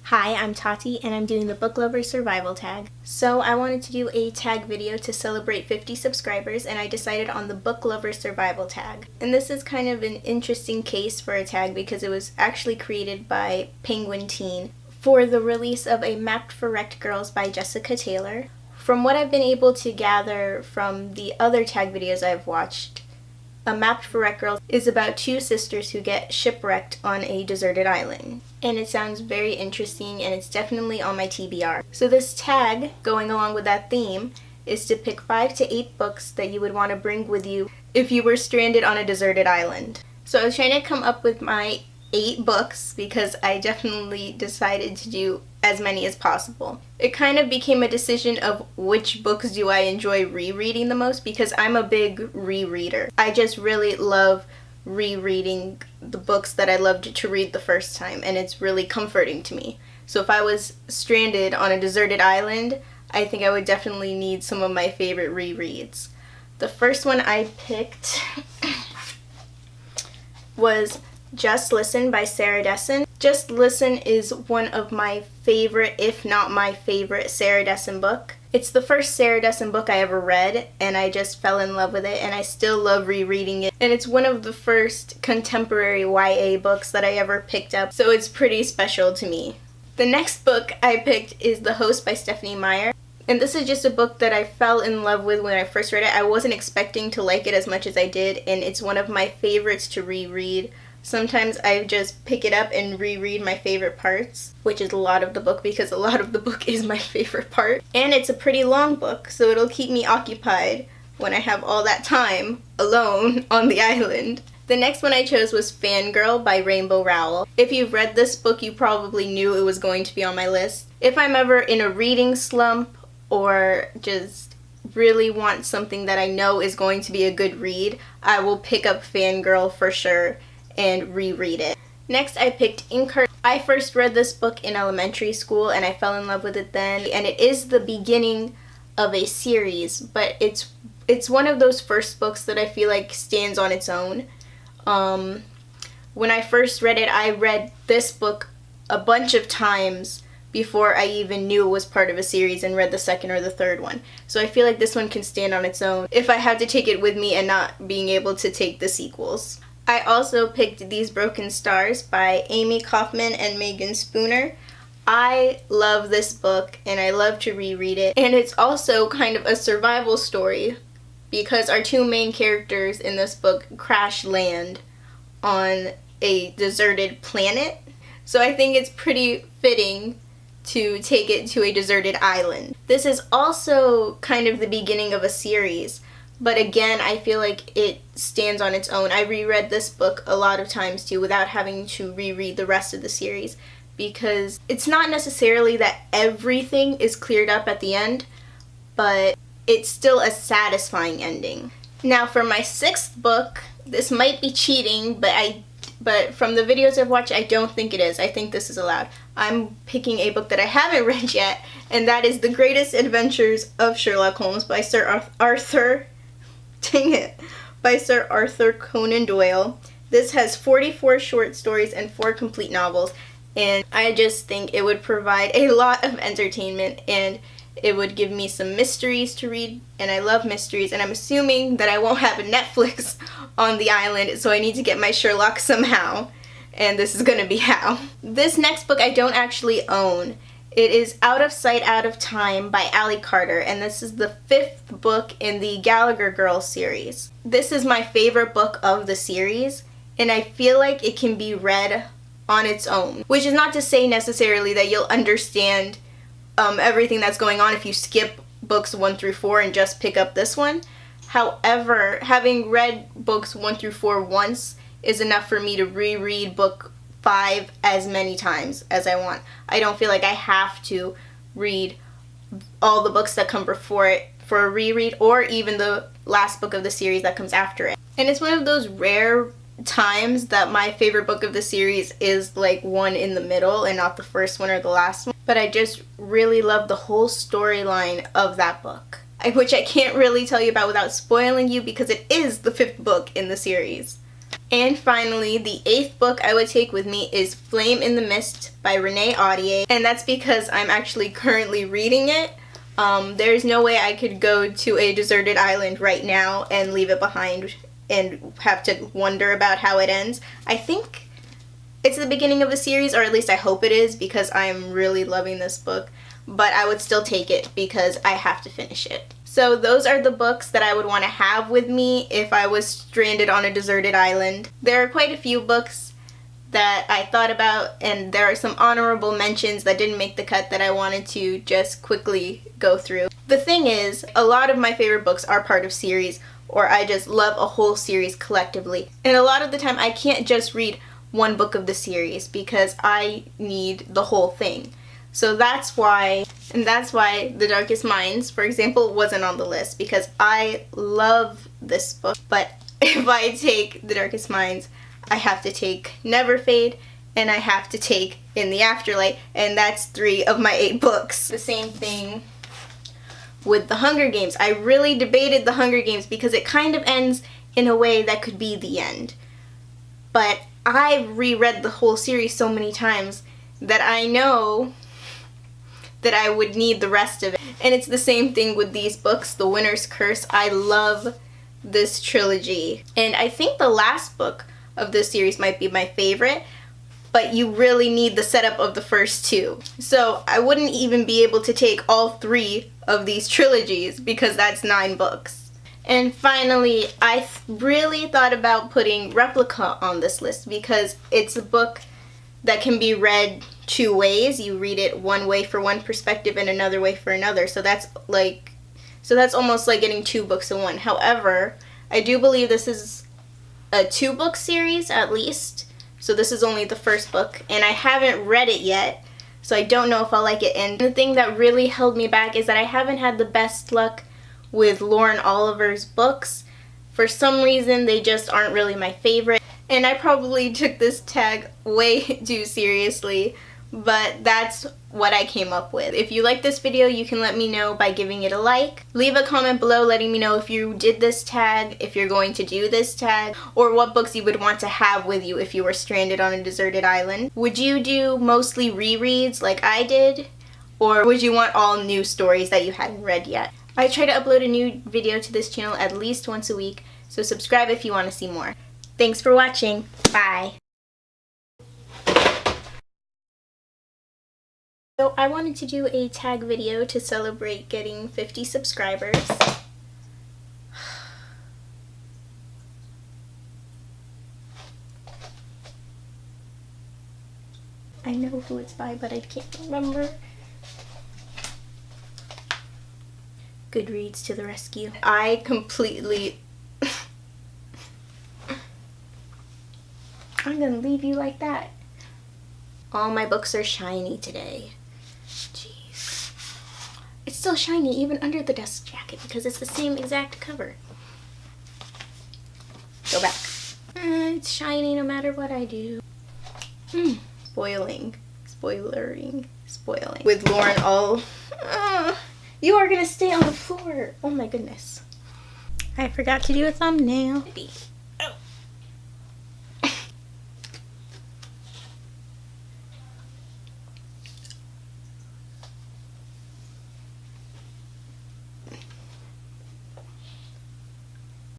Hi, I'm Tati, and I'm doing the Book Lover Survival Tag. So I wanted to do a tag video to celebrate 50 subscribers, and I decided on the Book Lover Survival Tag. And this is kind of an interesting case for a tag because it was actually created by Penguin Teen for the release of A Mapped for Wrecked Girls by Jessica Taylor. From what I've been able to gather from the other tag videos I've watched, A Mapped for Wrecked Girls is about two sisters who get shipwrecked on a deserted island. And it sounds very interesting, and it's definitely on my TBR. So this tag, going along with that theme, is to pick 5 to 8 books that you would want to bring with you if you were stranded on a deserted island. So I was trying to come up with my 8 books because I definitely decided to do as many as possible. It kind of became a decision of which books do I enjoy rereading the most because I'm a big rereader. I just really love rereading the books that I loved to read the first time, and it's really comforting to me. So if I was stranded on a deserted island, I think I would definitely need some of my favorite rereads. The first one I picked was Just Listen by Sarah Dessen. Just Listen is one of my favorite, if not my favorite, Sarah Dessen book. It's the first Sarah Dessen book I ever read, and I just fell in love with it, and I still love rereading it. And it's one of the first contemporary YA books that I ever picked up, so it's pretty special to me. The next book I picked is The Host by Stephenie Meyer. And this is just a book that I fell in love with when I first read it. I wasn't expecting to like it as much as I did, and it's one of my favorites to reread. Sometimes I just pick it up and reread my favorite parts, which is a lot of the book because a lot of the book is my favorite part. And it's a pretty long book, so it'll keep me occupied when I have all that time alone on the island. The next one I chose was Fangirl by Rainbow Rowell. If you've read this book, you probably knew it was going to be on my list. If I'm ever in a reading slump or just really want something that I know is going to be a good read, I will pick up Fangirl for sure and reread it. Next, I picked Inkheart. I first read this book in elementary school and I fell in love with it then, and it is the beginning of a series, but it's one of those first books that I feel like stands on its own. When I first read it, I read this book a bunch of times before I even knew it was part of a series and read the second or the third one. So I feel like this one can stand on its own if I had to take it with me and not being able to take the sequels. I also picked These Broken Stars by Amy Kaufman and Megan Spooner. I love this book and I love to reread it. And it's also kind of a survival story because our two main characters in this book crash land on a deserted planet. So I think it's pretty fitting to take it to a deserted island. This is also kind of the beginning of a series. But again, I feel like it stands on its own. I reread this book a lot of times too without having to reread the rest of the series because it's not necessarily that everything is cleared up at the end, but it's still a satisfying ending. Now for my 6th book, this might be cheating, but from the videos I've watched, I don't think it is. I think this is allowed. I'm picking a book that I haven't read yet, and that is The Greatest Adventures of Sherlock Holmes by Sir Arthur Conan Doyle. This has 44 short stories and 4 complete novels, and I just think it would provide a lot of entertainment and it would give me some mysteries to read, and I love mysteries, and I'm assuming that I won't have a Netflix on the island, so I need to get my Sherlock somehow, and this is gonna be how. This next book I don't actually own. It is Out of Sight, Out of Time by Allie Carter, and this is the 5th book in the Gallagher Girls series. This is my favorite book of the series, and I feel like it can be read on its own, which is not to say necessarily that you'll understand everything that's going on if you skip books 1 through 4 and just pick up this one. However, having read books 1 through 4 once is enough for me to reread book 5 as many times as I want. I don't feel like I have to read all the books that come before it for a reread, or even the last book of the series that comes after it. And it's one of those rare times that my favorite book of the series is like one in the middle and not the first one or the last one. But I just really love the whole storyline of that book, which I can't really tell you about without spoiling you because it is the 5th book in the series. And finally, the 8th book I would take with me is Flame in the Mist by Renee Audier, and that's because I'm actually currently reading it. There's no way I could go to a deserted island right now and leave it behind and have to wonder about how it ends. I think it's the beginning of a series, or at least I hope it is, because I'm really loving this book, but I would still take it because I have to finish it. So those are the books that I would want to have with me if I was stranded on a deserted island. There are quite a few books that I thought about, and there are some honorable mentions that didn't make the cut that I wanted to just quickly go through. The thing is, a lot of my favorite books are part of series, or I just love a whole series collectively. And a lot of the time I can't just read one book of the series because I need the whole thing. So that's why The Darkest Minds, for example, wasn't on the list, because I love this book. But if I take The Darkest Minds, I have to take Never Fade, and I have to take In the Afterlight, and that's 3 of my 8 books. The same thing with The Hunger Games. I really debated The Hunger Games because it kind of ends in a way that could be the end. But I've reread the whole series so many times that I know that I would need the rest of it. And it's the same thing with these books, The Winter's Curse. I love this trilogy. And I think the last book of this series might be my favorite, but you really need the setup of the first 2. So I wouldn't even be able to take all 3 of these trilogies because that's 9 books. And finally, I really thought about putting Replica on this list because it's a book that can be read 2 ways. You read it one way for one perspective and another way for another. So that's almost like getting 2 books in one. However, I do believe this is a 2-book series at least. So this is only the first book, and I haven't read it yet, so I don't know if I'll like it. And the thing that really held me back is that I haven't had the best luck with Lauren Oliver's books. For some reason, they just aren't really my favorite. And I probably took this tag way too seriously, but that's what I came up with. If you like this video, you can let me know by giving it a like. Leave a comment below letting me know if you did this tag, if you're going to do this tag, or what books you would want to have with you if you were stranded on a deserted island. Would you do mostly rereads like I did, or would you want all new stories that you hadn't read yet? I try to upload a new video to this channel at least once a week, so subscribe if you want to see more. Thanks for watching. Bye. So I wanted to do a tag video to celebrate getting 50 subscribers. I know who it's by, but I can't remember. Goodreads to the rescue. I completely... I'm gonna leave you like that. All my books are shiny today. Jeez. It's still shiny even under the desk jacket because it's the same exact cover. Go back. It's shiny no matter what I do. Spoiling. With Lauren all... you are gonna stay on the floor. Oh my goodness. I forgot to do a thumbnail.